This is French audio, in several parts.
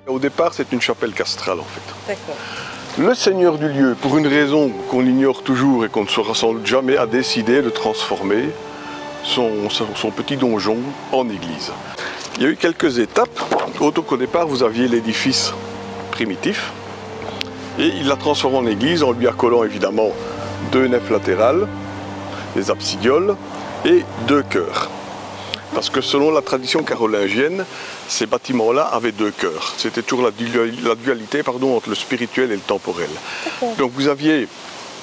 Au départ, c'est une chapelle castrale en fait. D'accord. Le seigneur du lieu, pour une raison qu'on ignore toujours et qu'on ne saura sans doute jamais, a décidé de transformer son petit donjon en église. Il y a eu quelques étapes. Autant qu'au départ, vous aviez l'édifice primitif et il l'a transformé en église en lui accolant évidemment 2 nefs latérales, des absidioles et 2 chœurs. Parce que selon la tradition carolingienne, ces bâtiments-là avaient 2 chœurs. C'était toujours la dualité entre le spirituel et le temporel. Donc vous aviez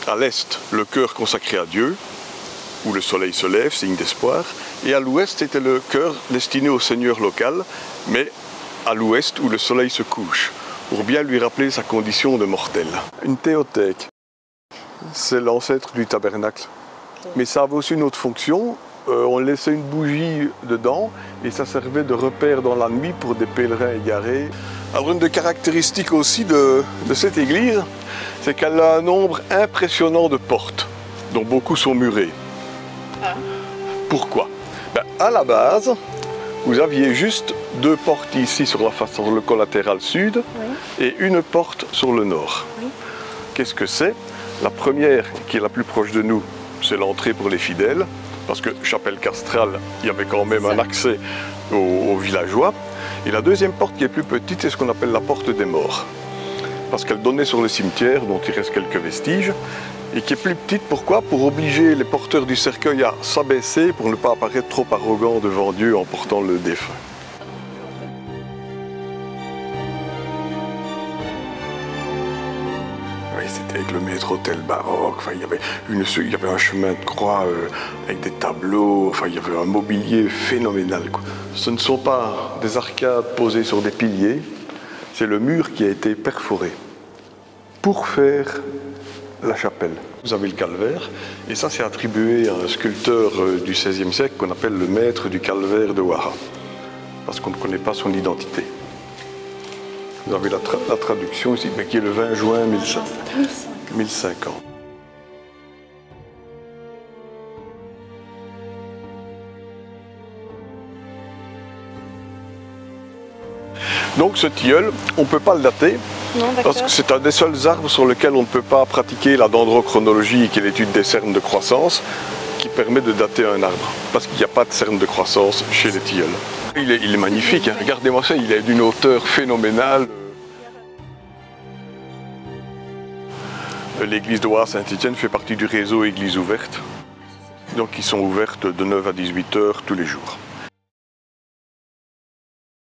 à l'est le chœur consacré à Dieu, où le soleil se lève, signe d'espoir, et à l'ouest c'était le chœur destiné au seigneur local, mais à l'ouest où le soleil se couche, pour bien lui rappeler sa condition de mortel. Une théothèque, c'est l'ancêtre du tabernacle, mais ça avait aussi une autre fonction. On laissait une bougie dedans et ça servait de repère dans la nuit pour des pèlerins égarés. Alors une des caractéristiques aussi de cette église, c'est qu'elle a un nombre impressionnant de portes, dont beaucoup sont murées. Pourquoi? À la base, vous aviez juste 2 portes ici sur la face, sur le collatéral sud, et une porte sur le nord. Qu'est-ce que c'est? La première, qui est la plus proche de nous, c'est l'entrée pour les fidèles. Parce que chapelle castrale, il y avait quand même un accès aux villageois. Et la deuxième porte qui est plus petite, c'est ce qu'on appelle la porte des morts. Parce qu'elle donnait sur le cimetière, dont il reste quelques vestiges, et qui est plus petite, pourquoi? Pour obliger les porteurs du cercueil à s'abaisser, pour ne pas apparaître trop arrogant devant Dieu en portant le défunt. C'était avec le maître-autel baroque, il y avait un chemin de croix avec des tableaux, il y avait un mobilier phénoménal. Ce ne sont pas des arcades posées sur des piliers, c'est le mur qui a été perforé pour faire la chapelle. Vous avez le calvaire, et ça c'est attribué à un sculpteur du XVIe siècle qu'on appelle le maître du calvaire de Ouaha, parce qu'on ne connaît pas son identité. Vous avez la traduction ici, mais qui est le 20 juin 1050. Donc ce tilleul, on ne peut pas le dater, parce que c'est un des seuls arbres sur lequel on ne peut pas pratiquer la dendrochronologie, qui est l'étude des cernes de croissance, qui permet de dater un arbre, parce qu'il n'y a pas de cernes de croissance chez les tilleuls. Il est magnifique, hein. Regardez-moi ça, il est d'une hauteur phénoménale. L'église de Ouaha-Saint-Étienne fait partie du réseau Églises ouvertes, donc qui sont ouvertes de 9 à 18 heures tous les jours.